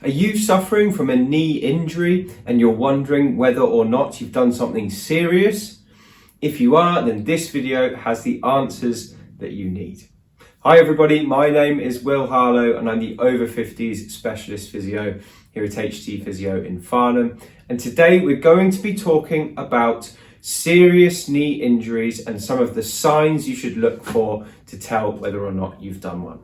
Are you suffering from a knee injury and you're wondering whether or not you've done something serious? If you are, then this video has the answers that you need. Hi everybody, my name is Will Harlow and I'm the Over-Fifties Specialist Physio here at HT Physio in Farnham. And today we're going to be talking about serious knee injuries and some of the signs you should look for to tell whether or not you've done one.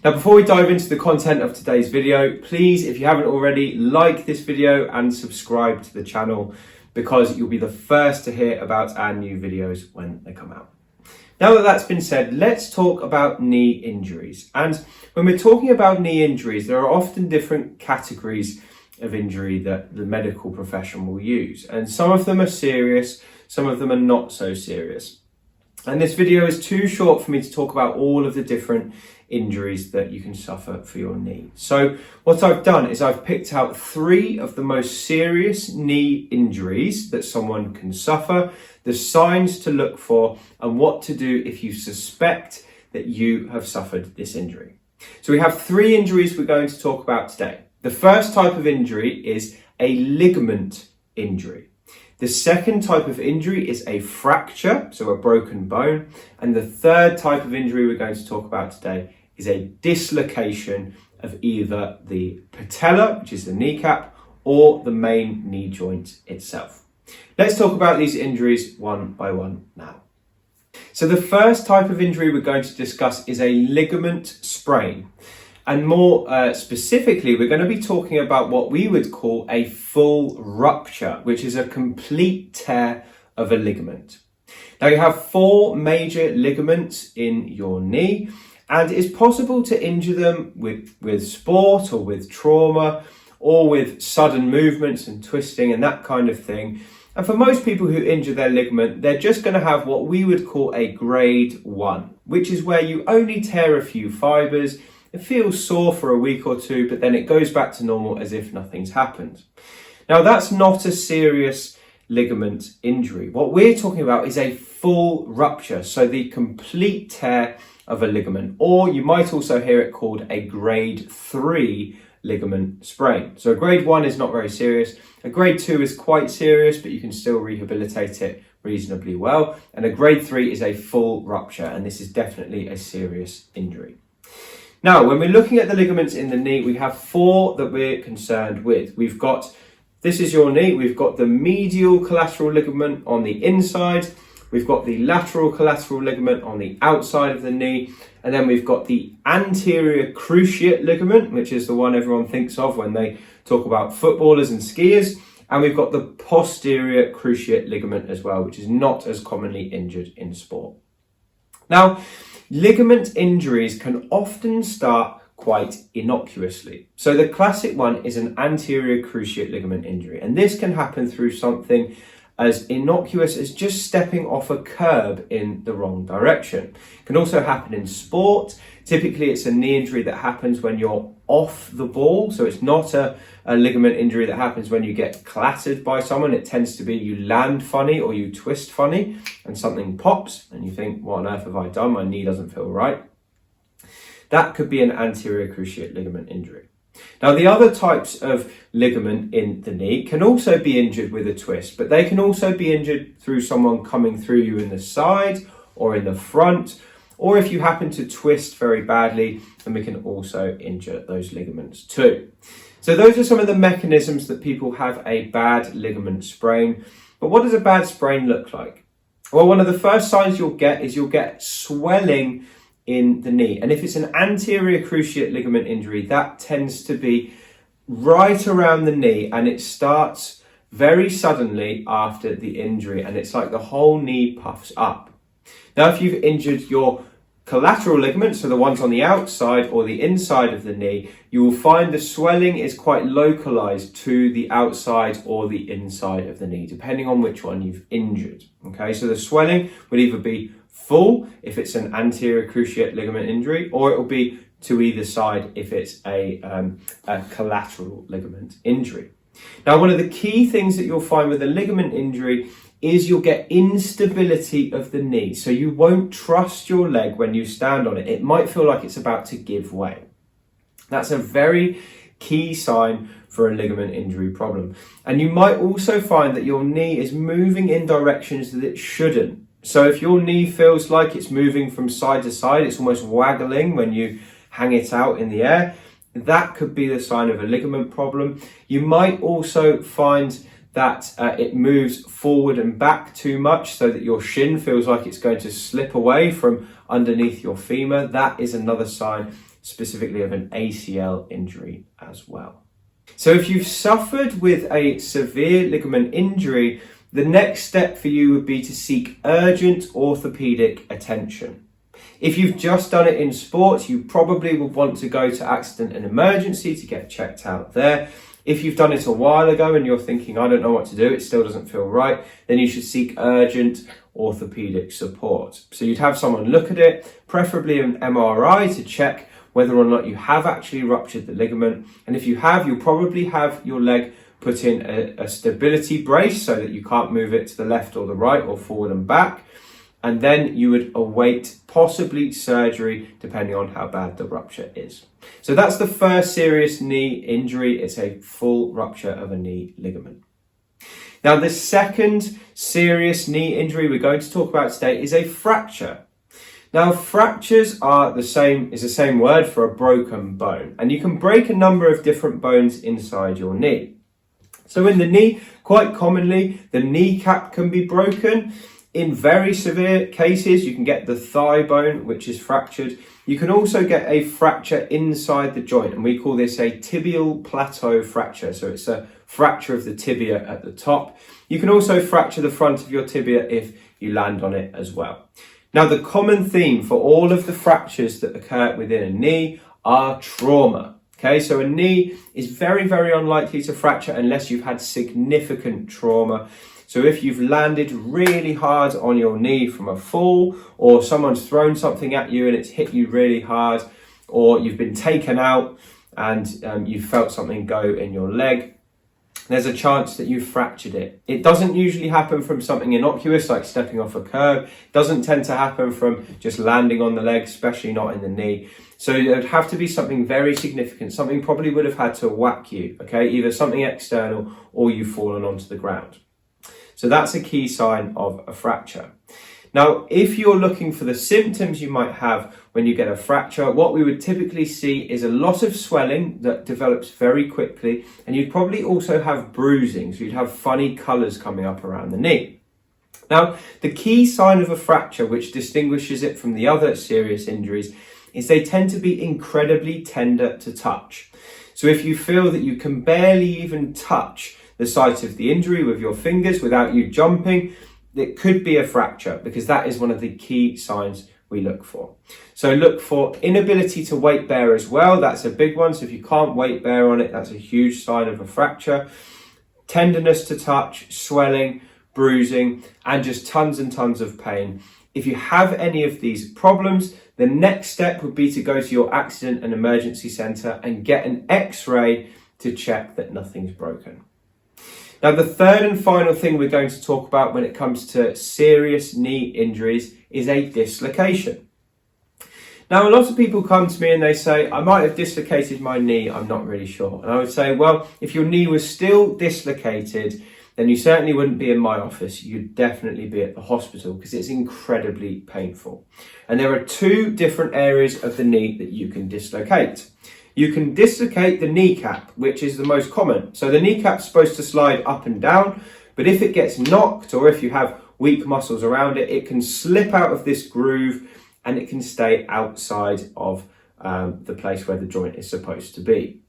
Now, before we dive into the content of today's video, please, if you haven't already, like this video and subscribe to the channel because you'll be the first to hear about our new videos when they come out. Now that that's been said, let's talk about knee injuries. And when we're talking about knee injuries, there are often different categories of injury that the medical profession will use. And some of them are serious, some of them are not so serious. And this video is too short for me to talk about all of the different injuries that you can suffer for your knee. So what I've done is I've picked out 3 of the most serious knee injuries that someone can suffer, the signs to look for, and what to do if you suspect that you have suffered this injury. So we have 3 injuries we're going to talk about today. The first type of injury is a ligament injury. The second type of injury is a fracture, so a broken bone. And the third type of injury we're going to talk about today is a dislocation of either the patella, which is the kneecap, or the main knee joint itself. Let's talk about these injuries one by one now. So the first type of injury we're going to discuss is a ligament sprain. And more specifically, we're going to be talking about what we would call a full rupture, which is a complete tear of a ligament. Now you have 4 major ligaments in your knee, and it's possible to injure them with sport or with trauma or with sudden movements and twisting and that kind of thing. And for most people who injure their ligament, they're just going to have what we would call a grade 1, which is where you only tear a few fibers. It feels sore for a week or 2, but then it goes back to normal as if nothing's happened. Now, that's not a serious ligament injury. What we're talking about is a full rupture, so the complete tear of a ligament, or you might also hear it called a grade 3 ligament sprain. So a grade 1 is not very serious. A grade 2 is quite serious, but you can still rehabilitate it reasonably well. And a grade 3 is a full rupture, and this is definitely a serious injury. Now, when we're looking at the ligaments in the knee, we have 4 that we're concerned with. This is your knee, we've got the medial collateral ligament on the inside, we've got the lateral collateral ligament on the outside of the knee, and then we've got the anterior cruciate ligament, which is the one everyone thinks of when they talk about footballers and skiers, and we've got the posterior cruciate ligament as well, which is not as commonly injured in sport. Now, ligament injuries can often start quite innocuously. So the classic one is an anterior cruciate ligament injury, and this can happen through something as innocuous as just stepping off a curb in the wrong direction. It can also happen in sport. Typically it's a knee injury that happens when you're off the ball, so it's not a ligament injury that happens when you get clattered by someone. It tends to be you land funny or you twist funny and something pops and you think, what on earth have I done? My knee doesn't feel right. That could be an anterior cruciate ligament injury. Now, the other types of ligament in the knee can also be injured with a twist, but they can also be injured through someone coming through you in the side or in the front, or if you happen to twist very badly, then we can also injure those ligaments too. So those are some of the mechanisms that people have a bad ligament sprain. But what does a bad sprain look like? Well, one of the first signs you'll get swelling in the knee. And if it's an anterior cruciate ligament injury, that tends to be right around the knee, and it starts very suddenly after the injury, and it's like the whole knee puffs up. Now, if you've injured your collateral ligaments, so the ones on the outside or the inside of the knee, you will find the swelling is quite localized to the outside or the inside of the knee, depending on which one you've injured. Okay, so the swelling would either be full if it's an anterior cruciate ligament injury, or it will be to either side if it's a collateral ligament injury. Now, one of the key things that you'll find with a ligament injury is you'll get instability of the knee. So you won't trust your leg when you stand on it. It might feel like it's about to give way. That's a very key sign for a ligament injury problem. And you might also find that your knee is moving in directions that it shouldn't. So if your knee feels like it's moving from side to side, it's almost waggling when you hang it out in the air, that could be the sign of a ligament problem. You might also find that it moves forward and back too much so that your shin feels like it's going to slip away from underneath your femur. That is another sign specifically of an ACL injury as well. So if you've suffered with a severe ligament injury, the next step for you would be to seek urgent orthopedic attention. If you've just done it in sports, you probably would want to go to accident and emergency to get checked out there. If you've done it a while ago and you're thinking, I don't know what to do, it still doesn't feel right, then you should seek urgent orthopedic support. So you'd have someone look at it, preferably an MRI, to check whether or not you have actually ruptured the ligament. And if you have, you'll probably have your leg put in a stability brace so that you can't move it to the left or the right or forward and back. And then you would await possibly surgery depending on how bad the rupture is. So that's the first serious knee injury. It's a full rupture of a knee ligament. Now, the second serious knee injury we're going to talk about today is a fracture. Now, fractures are the same word for a broken bone, and you can break a number of different bones inside your knee. So in the knee, quite commonly, the kneecap can be broken. In very severe cases, you can get the thigh bone, which is fractured. You can also get a fracture inside the joint, and we call this a tibial plateau fracture. So it's a fracture of the tibia at the top. You can also fracture the front of your tibia if you land on it as well. Now, the common theme for all of the fractures that occur within a knee are trauma. Okay, so a knee is very, very unlikely to fracture unless you've had significant trauma. So if you've landed really hard on your knee from a fall, or someone's thrown something at you and it's hit you really hard, or you've been taken out and you've felt something go in your leg, there's a chance that you've fractured it. It doesn't usually happen from something innocuous like stepping off a curb. It doesn't tend to happen from just landing on the leg, especially not in the knee. So it would have to be something very significant. Something probably would have had to whack you, okay? Either something external or you've fallen onto the ground. So that's a key sign of a fracture. Now, if you're looking for the symptoms you might have when you get a fracture, what we would typically see is a lot of swelling that develops very quickly, and you'd probably also have bruising, so you'd have funny colours coming up around the knee. Now, the key sign of a fracture, which distinguishes it from the other serious injuries, is they tend to be incredibly tender to touch. So if you feel that you can barely even touch the site of the injury with your fingers without you jumping, it could be a fracture, because that is one of the key signs we look for. So look for inability to weight bear as well. That's a big one. So if you can't weight bear on it, that's a huge sign of a fracture. Tenderness to touch, swelling, bruising, and just tons and tons of pain. If you have any of these problems, the next step would be to go to your accident and emergency centre and get an X-ray to check that nothing's broken. Now, the third and final thing we're going to talk about when it comes to serious knee injuries is a dislocation. Now, a lot of people come to me and they say, I might have dislocated my knee, I'm not really sure. And I would say, well, if your knee was still dislocated, then you certainly wouldn't be in my office. You'd definitely be at the hospital, because it's incredibly painful. And there are two different areas of the knee that you can dislocate. You can dislocate the kneecap, which is the most common. So the kneecap's supposed to slide up and down, but if it gets knocked, or if you have weak muscles around it, it can slip out of this groove and it can stay outside of the place where the joint is supposed to be.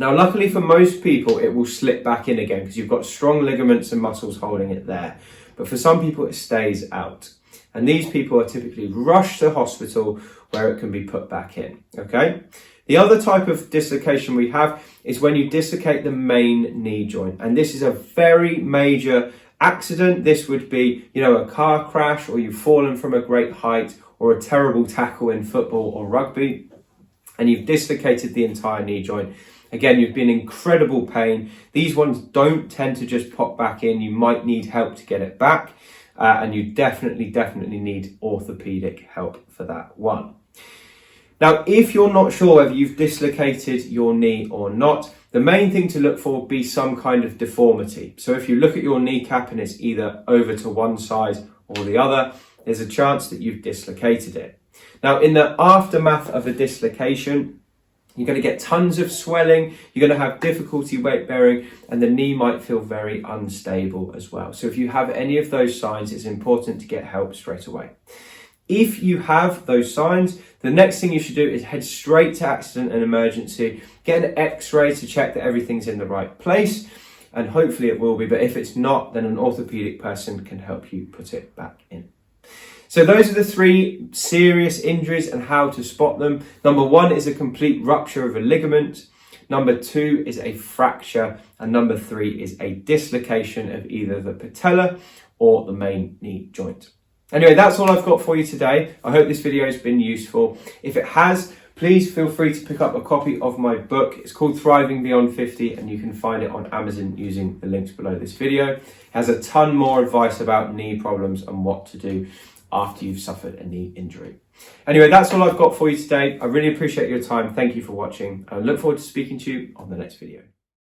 Now, luckily for most people, it will slip back in again because you've got strong ligaments and muscles holding it there. But for some people, it stays out. And these people are typically rushed to hospital where it can be put back in, okay? The other type of dislocation we have is when you dislocate the main knee joint. And this is a very major accident. This would be, a car crash, or you've fallen from a great height, or a terrible tackle in football or rugby, and you've dislocated the entire knee joint. Again, you've been in incredible pain. These ones don't tend to just pop back in. You might need help to get it back, and you definitely need orthopedic help for that one. Now, if you're not sure whether you've dislocated your knee or not, the main thing to look for would be some kind of deformity. So if you look at your kneecap and it's either over to one side or the other, there's a chance that you've dislocated it. Now, in the aftermath of a dislocation, you're going to get tons of swelling, you're going to have difficulty weight bearing, and the knee might feel very unstable as well. So if you have any of those signs, it's important to get help straight away. If you have those signs, the next thing you should do is head straight to accident and emergency, get an x-ray to check that everything's in the right place, and hopefully it will be, but if it's not, then an orthopedic person can help you put it back in. So those are the 3 serious injuries and how to spot them. Number 1 is a complete rupture of a ligament. Number 2 is a fracture. And number 3 is a dislocation of either the patella or the main knee joint. Anyway, that's all I've got for you today. I hope this video has been useful. If it has, please feel free to pick up a copy of my book. It's called Thriving Beyond 50, and you can find it on Amazon using the links below this video. It has a ton more advice about knee problems and what to do after you've suffered a knee injury. Anyway, that's all I've got for you today. I really appreciate your time. Thank you for watching. I look forward to speaking to you on the next video.